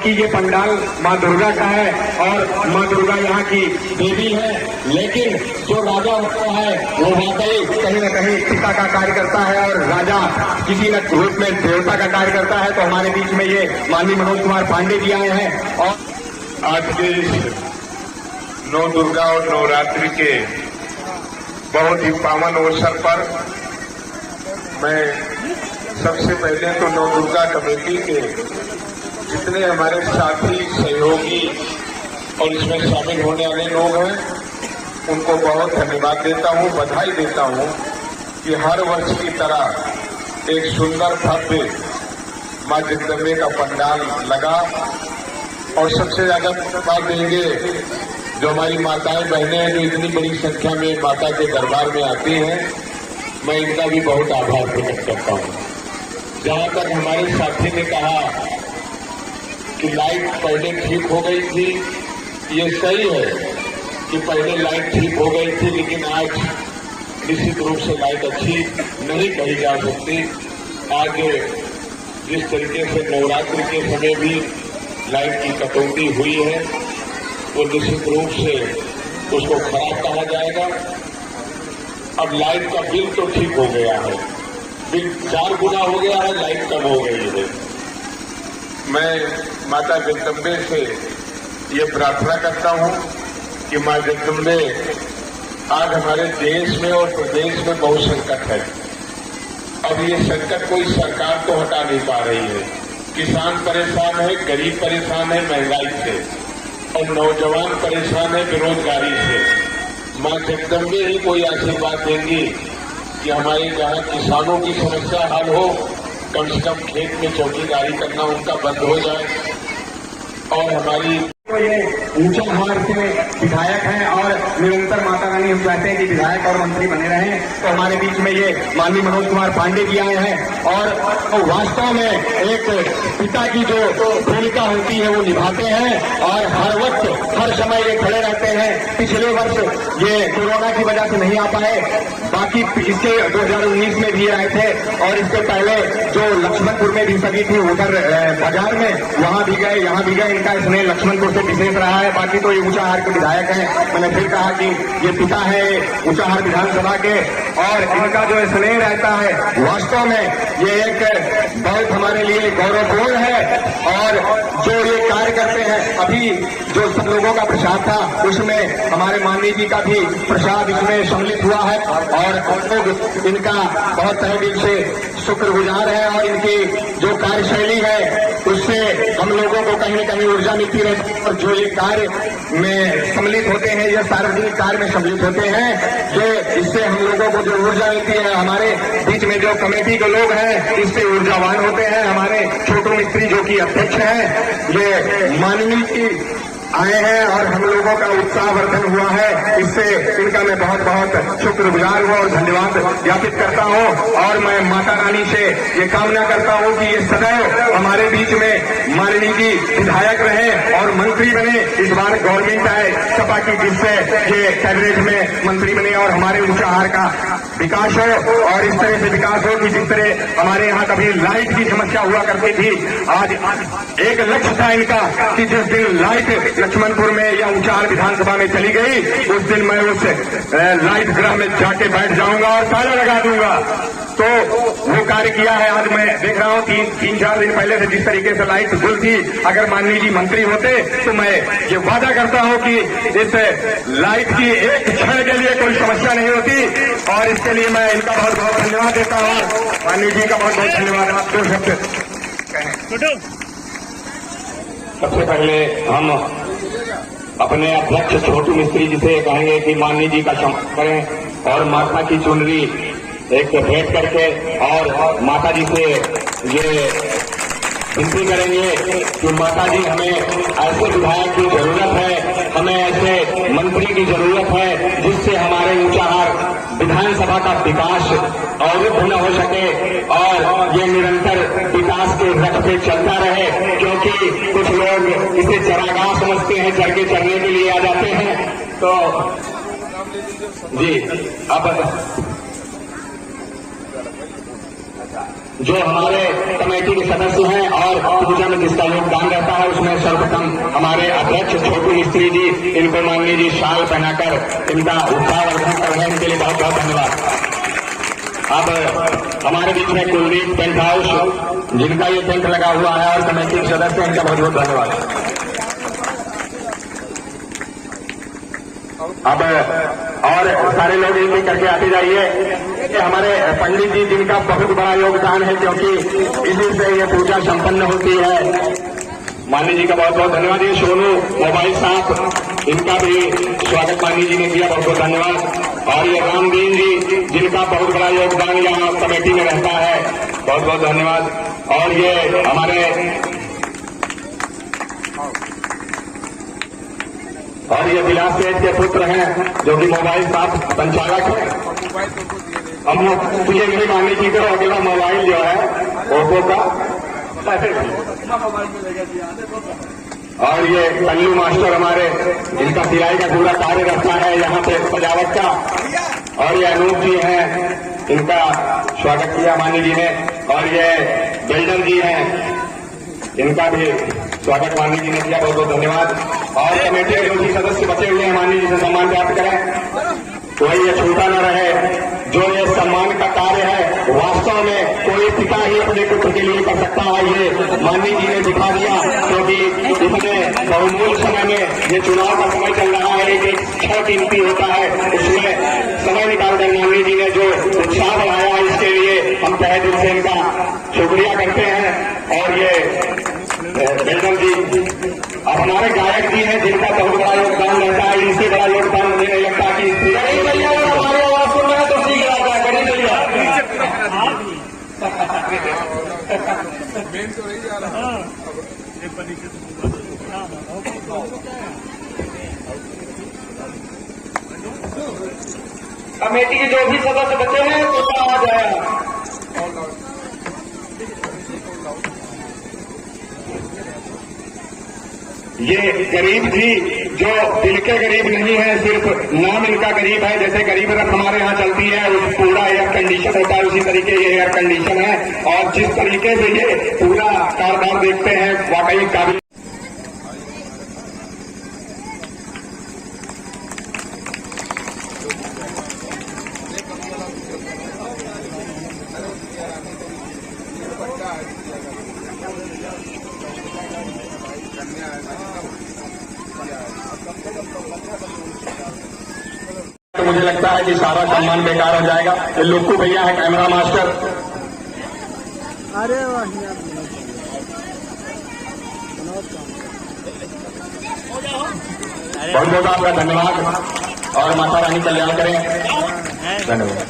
क्योंकि ये पंडाल माँ दुर्गा का है और माँ दुर्गा यहाँ की देवी है। लेकिन जो राजा होता है वो वाकई कहीं न कहीं पिता का कार्य करता है और राजा किसी न रूप में देवता का कार्य करता है। तो हमारे बीच में ये माननीय मनोज कुमार पांडे जी आए हैं। और आज के इस नौ दुर्गा और नवरात्रि के बहुत ही पावन अवसर पर मैं सबसे पहले तो नौ दुर्गा कमेटी के जितने हमारे साथी सहयोगी और इसमें शामिल होने वाले लोग हैं उनको बहुत धन्यवाद देता हूं, बधाई देता हूं कि हर वर्ष की तरह एक सुंदर भव्य मां जगदम्बे का पंडाल लगा। और सबसे ज्यादा बात देंगे जो हमारी माताएं बहनें हैं जो इतनी बड़ी संख्या में माता के दरबार में आती हैं, मैं इनका भी बहुत आभार प्रकट करता हूं। जहां तक हमारे साथी ने कहा कि लाइट पहले ठीक हो गई थी, ये सही है कि पहले लाइट ठीक हो गई थी, लेकिन आज निश्चित रूप से लाइट अच्छी नहीं कही जा सकती। आज जिस तरीके से नवरात्रि के समय भी लाइट की कटौती हुई है वो निश्चित रूप से उसको खराब कहा जाएगा। अब लाइट का बिल तो ठीक हो गया है, बिल 4 गुना हो गया है, लाइट कम हो गई है। मैं माता जगदम्बे से ये प्रार्थना करता हूं कि मां जगदम्बे आज हमारे देश में और प्रदेश में बहुत संकट है। अब ये संकट कोई सरकार तो हटा नहीं पा रही है। किसान परेशान है, गरीब परेशान है महंगाई से, और नौजवान परेशान है बेरोजगारी से। मां जगदम्बे ही कोई आशीर्वाद देंगी कि हमारे जहां किसानों की समस्या हल हो, कम से कम खेत में चौकीदारी करना उनका बंद हो जाए। और हमारी तो ये ऊंचाहार से विधायक हैं और निरंतर माता रानी हम चाहते हैं कि विधायक और मंत्री बने रहें। तो हमारे बीच में ये माननीय मनोज कुमार पांडे जी आए हैं और तो वास्तव में एक पिता की जो भूमिका होती है वो निभाते हैं और हर वक्त हर समय ये खड़े रहते हैं। पिछले वर्ष ये कोरोना की वजह से नहीं आ पाए, बाकी इसके 2019 में भी आए थे और इसके पहले जो लक्ष्मणपुर में भी सभी थी उधर बाजार में वहां भी गए, यहाँ भी गए। इनका स्नेह लक्ष्मणपुर से विशेष रहा है। बाकी तो ये ऊंचाहार के विधायक हैं। मैंने फिर कहा कि ये पिता है ऊंचाहार विधानसभा के और इनका जो स्नेह रहता है वास्तव में ये एक बहुत हमारे लिए गौरवपूर्ण है। और जो ये कार्य करते हैं, अभी जो सब लोगों का प्रसाद था उसमें हमारे माननीय जी का भी प्रसाद इसमें सम्मिलित हुआ है और लोग इनका बहुत तहे दिल से शुक्रगुजार है। और इनकी जो कार्यशैली है उससे हम लोगों को कहीं न कहीं ऊर्जा मिलती रहती है। और जो ये कार्य में सम्मिलित होते हैं, ये सार्वजनिक कार्य में सम्मिलित होते हैं, जो इससे हम लोगों को जो ऊर्जा मिलती है, हमारे बीच में जो कमेटी के लोग हैं इससे ऊर्जावान होते हैं। हमारे छोटू मिस्त्री जो कि अध्यक्ष हैं, ये माननीय की आए हैं और हम लोगों का उत्साहवर्धन हुआ है। इससे इनका मैं बहुत बहुत शुक्रगुजार हूँ और धन्यवाद ज्ञापित करता हूँ। और मैं माता रानी से ये कामना करता हूँ कि ये सदैव हमारे बीच में माननीय जी विधायक रहे और मंत्री बने। इस बार गवर्नमेंट आए सपा की, जिससे ये कैबिनेट में मंत्री बने और हमारे ऊंचाहार का विकास हो। और इस तरह से विकास हो कि जिस तरह हमारे यहाँ कभी लाइट की समस्या हुआ करती थी, आज एक लक्ष्य था इनका कि जिस दिन लाइट लक्ष्मणपुर में या ऊंचाहार विधानसभा में चली गई उस दिन मैं उस लाइट गृह में जाके बैठ जाऊंगा और ताला लगा दूंगा। तो वो कार्य किया है। आज मैं देख रहा हूँ 3-4 दिन पहले से जिस तरीके से लाइट गुल थी, अगर माननीय जी मंत्री होते तो मैं ये वादा करता हूँ कि इस लाइट की एक क्षण के लिए कोई समस्या नहीं होती। और इसके लिए मैं इनका बहुत बहुत धन्यवाद देता हूँ। माननीय जी का बहुत बहुत धन्यवाद। आप 2 शब्द। सबसे पहले हम अपने अध्यक्ष छोटू मिस्त्री जी से कहेंगे कि माननीय जी का सम्मान करें और माता की चुनरी एक भेंट करके और माता जी से ये विनती करेंगे कि माता जी हमें ऐसे विधायक की जरूरत है, हमें ऐसे मंत्री की जरूरत है जिससे हमारे ऊंचाहार विधानसभा का विकास अवरुद्ध न हो सके और ये निरंतर विकास के रथ पे चलता रहे। क्योंकि कुछ लोग इसे चरागाह समझते हैं, चर के चरने के लिए आ जाते हैं। तो जी अब जो हमारे कमेटी के सदस्य हैं और पूजा में जिसका योगदान रहता है उसमें सर्वप्रथम हमारे अध्यक्ष छोटू मिस्त्री जी, इनको माननीय जी शाल पहनाकर इनका उत्साहवर्धन कर रहे हैं, इनके लिए बहुत बहुत धन्यवाद। अब हमारे बीच में कुलदीप टेंट हाउस, जिनका ये टेंट लगा हुआ है और कमेटी के सदस्य हैं, इनका बहुत बहुत धन्यवाद। अब और सारे लोग एक एक करके आते जाइए। ये हमारे पंडित जी, जिनका बहुत बड़ा योगदान है, क्योंकि इसी से ये पूजा संपन्न होती है। माननीय जी का बहुत बहुत धन्यवाद। ये सोनू मोबाइल साहब, इनका भी स्वागत माननीय जी ने किया, बहुत बहुत धन्यवाद। और ये रामदीन जी, जिनका बहुत बड़ा योगदान यहाँ कमेटी में रहता है, बहुत बहुत धन्यवाद। और ये हमारे और ये विलास सेठ के पुत्र हैं, जो कि मोबाइल साहब संचालक है। हम मुझे नहीं माननीय जी को अगला मोबाइल जो है ओप्पो का, और ये कल्लू मास्टर हमारे, इनका सिलाई का पूरा कार्य रहता है यहाँ पे सजावट का। और ये अनूप जी हैं, इनका स्वागत किया माननीय जी ने। और ये बिल्डर जी हैं, इनका भी स्वागत माननीय जी ने किया, बहुत बहुत धन्यवाद। और कमेटी के जो भी सदस्य बचे हुए हैं, माननीय जी से सम्मान प्राप्त करें, कोई ये छूटा न रहे। जो ये सम्मान का कार्य है, वास्तव में कोई पिता ही अपने पुत्र के लिए कर सकता है, ये माननीय जी ने दिखा दिया। क्योंकि इसमें बहुमूल्य समय में, ये चुनाव का समय चल रहा है, एक क्षण कीमती होता है, उसमें समय निकालकर माननीय जी ने जो उत्साह बढ़ाया, इसके लिए हम तहे दिल से इनका शुक्रिया करते हैं। और ये बिल्डर जी, अब हमारे गायक जी हैं, जिनका बहुत बड़ा योगदान रहता है, इनसे बड़ा योगदान मुझे नहीं लगता कि हमारी आवाज सुन रहे हैं तो सीख रहा है, कहीं चलिए। कमेटी के जो भी सदस्य बचे हैं, तो आ जाएगा। ये गरीब भी, जो दिल के गरीब नहीं है, सिर्फ नाम इनका गरीब है। जैसे गरीब रथ हमारे यहाँ चलती है, उस पूरा एयर कंडीशन होता है, उसी तरीके ये एयर कंडीशन है। और जिस तरीके से ये पूरा कारबार देखते हैं, वाकई काबिल। तो मुझे लगता है कि सारा सम्मान बेकार हो जाएगा। ये लोकू भैया है कैमरा मास्टर। अरे वाह, बहुत बहुत आपका धन्यवाद और माता रानी कल्याण करें। धन्यवाद।